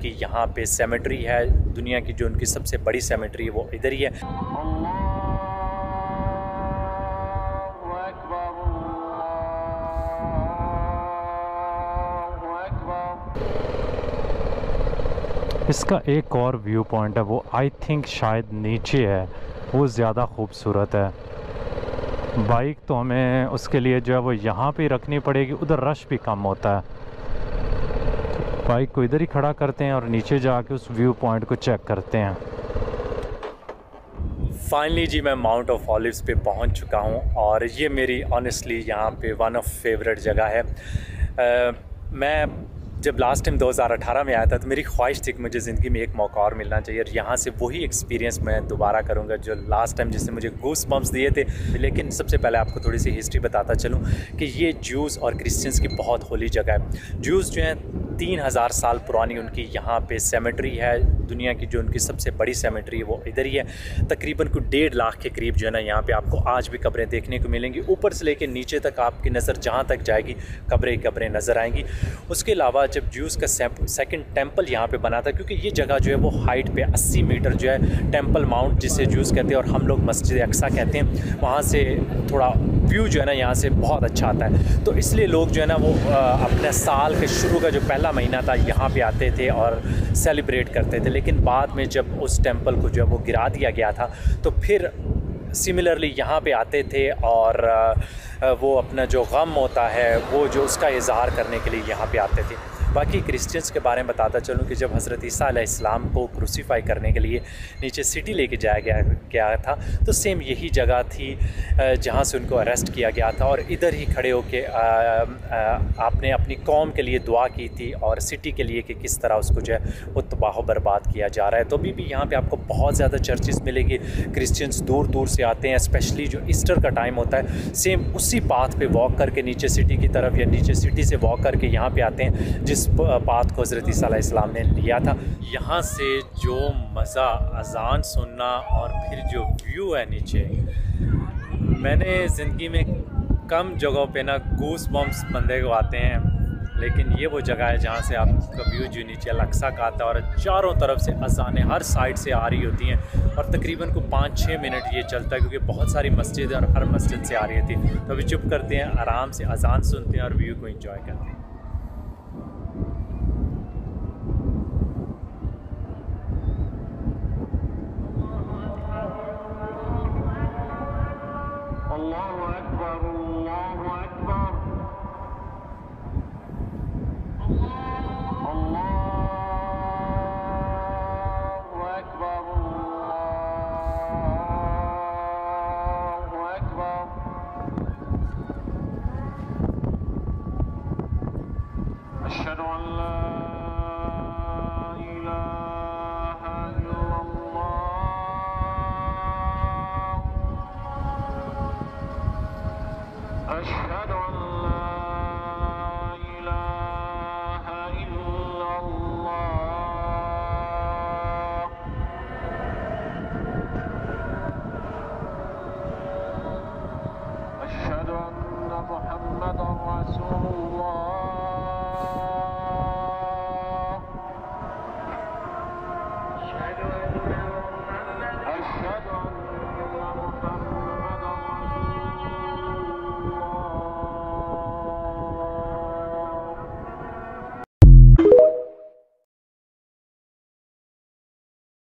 उनकी यहाँ पे सेमेट्री है, दुनिया की जो उनकी सबसे बड़ी सेमेट्री है वो इधर ही है। इसका एक और व्यू पॉइंट है, वो आई थिंक शायद नीचे है, वो ज़्यादा खूबसूरत है। बाइक तो हमें उसके लिए जो है वो यहाँ पे रखनी पड़ेगी, उधर रश भी कम होता है। बाइक को इधर ही खड़ा करते हैं और नीचे जाके उस व्यू पॉइंट को चेक करते हैं। फाइनली जी मैं माउंट ऑफ ऑलिव्स पे पहुँच चुका हूँ और ये मेरी ऑनेस्टली यहाँ पे वन ऑफ फेवरेट जगह है। मैं जब लास्ट टाइम 2018 में आया था तो मेरी ख्वाहिश थी कि मुझे ज़िंदगी में एक मौका और मिलना चाहिए और यहाँ से वही एक्सपीरियंस मैं दोबारा करूँगा जो लास्ट टाइम जिसने मुझे गूस बम्प्स दिए थे। लेकिन सबसे पहले आपको थोड़ी सी हिस्ट्री बताता चलूँ कि ये ज्यूज़ और क्रिश्चियंस की बहुत होली जगह है। ज्यूज़ जो हैं 3000 साल पुरानी उनकी यहाँ पे सेमेट्री है, दुनिया की जो उनकी सबसे बड़ी सेमेट्री है वो इधर ही है। तकरीबन कुछ 1.5 लाख के करीब जो है ना यहाँ पे आपको आज भी कब्रें देखने को मिलेंगी। ऊपर से लेकर नीचे तक आपकी नज़र जहाँ तक जाएगी कब्रें नज़र आएंगी। उसके अलावा जब ज्यूज़ का सेकंड टेंपल यहाँ पे बना था, क्योंकि ये जगह जो है वो हाइट पे 80 मीटर जो है टेंपल माउंट जिसे ज्यूज़ कहते हैं और हम लोग मस्जिद अक्सा कहते हैं, वहाँ से थोड़ा व्यू जो है ना यहाँ से बहुत अच्छा आता है। तो इसलिए लोग जो है ना वो अपने साल के शुरू का जो पहला महीना था यहाँ पे आते थे और सेलिब्रेट करते थे। लेकिन बाद में जब उस टेंपल को जो है वो गिरा दिया गया था तो फिर सिमिलरली यहाँ पे आते थे और वो अपना जो गम होता है वो जो उसका इज़हार करने के लिए यहाँ पे आते थे। बाकी क्रिश्चियंस के बारे में बताता चलूँ कि जब हज़रत ईसा अलैहिस्सलाम को क्रूसीफाई करने के लिए नीचे सिटी लेके जाया गया था तो सेम यही जगह थी जहाँ से उनको अरेस्ट किया गया था और इधर ही खड़े होके आपने अपनी कौम के लिए दुआ की थी और सिटी के लिए कि किस तरह उसको जो है वो तबाह बर्बाद किया जा रहा है। तो अभी भी यहाँ पे आपको बहुत ज़्यादा चर्चेस मिलेंगे। क्रिश्चियंस दूर दूर से आते हैं, स्पेशली जो ईस्टर का टाइम होता है सेम उसी पाथ पे वॉक करके नीचे सिटी की तरफ या नीचे सिटी से वॉक करके यहाँ पे आते हैं जिस पाथ को हज़रत ईसा अलैहिस्सलाम ने लिया था। यहाँ से जो मज़ा अज़ान सुनना और फिर जो व्यू है नीचे, मैंने ज़िंदगी में कम जगहों पे ना गूस बम्प्स बंदे को आते हैं, लेकिन ये वो जगह है जहाँ से आपका व्यू जो नीचे अल-अक्सा का आता है और चारों तरफ से अज़ानें हर साइड से आ रही होती हैं और तकरीबन को 5-6 मिनट ये चलता है क्योंकि बहुत सारी मस्जिद है और हर मस्जिद से आ रही थी। तो अभी चुप करते हैं, आराम से अज़ान सुनते हैं और व्यू को एंजॉय करते हैं।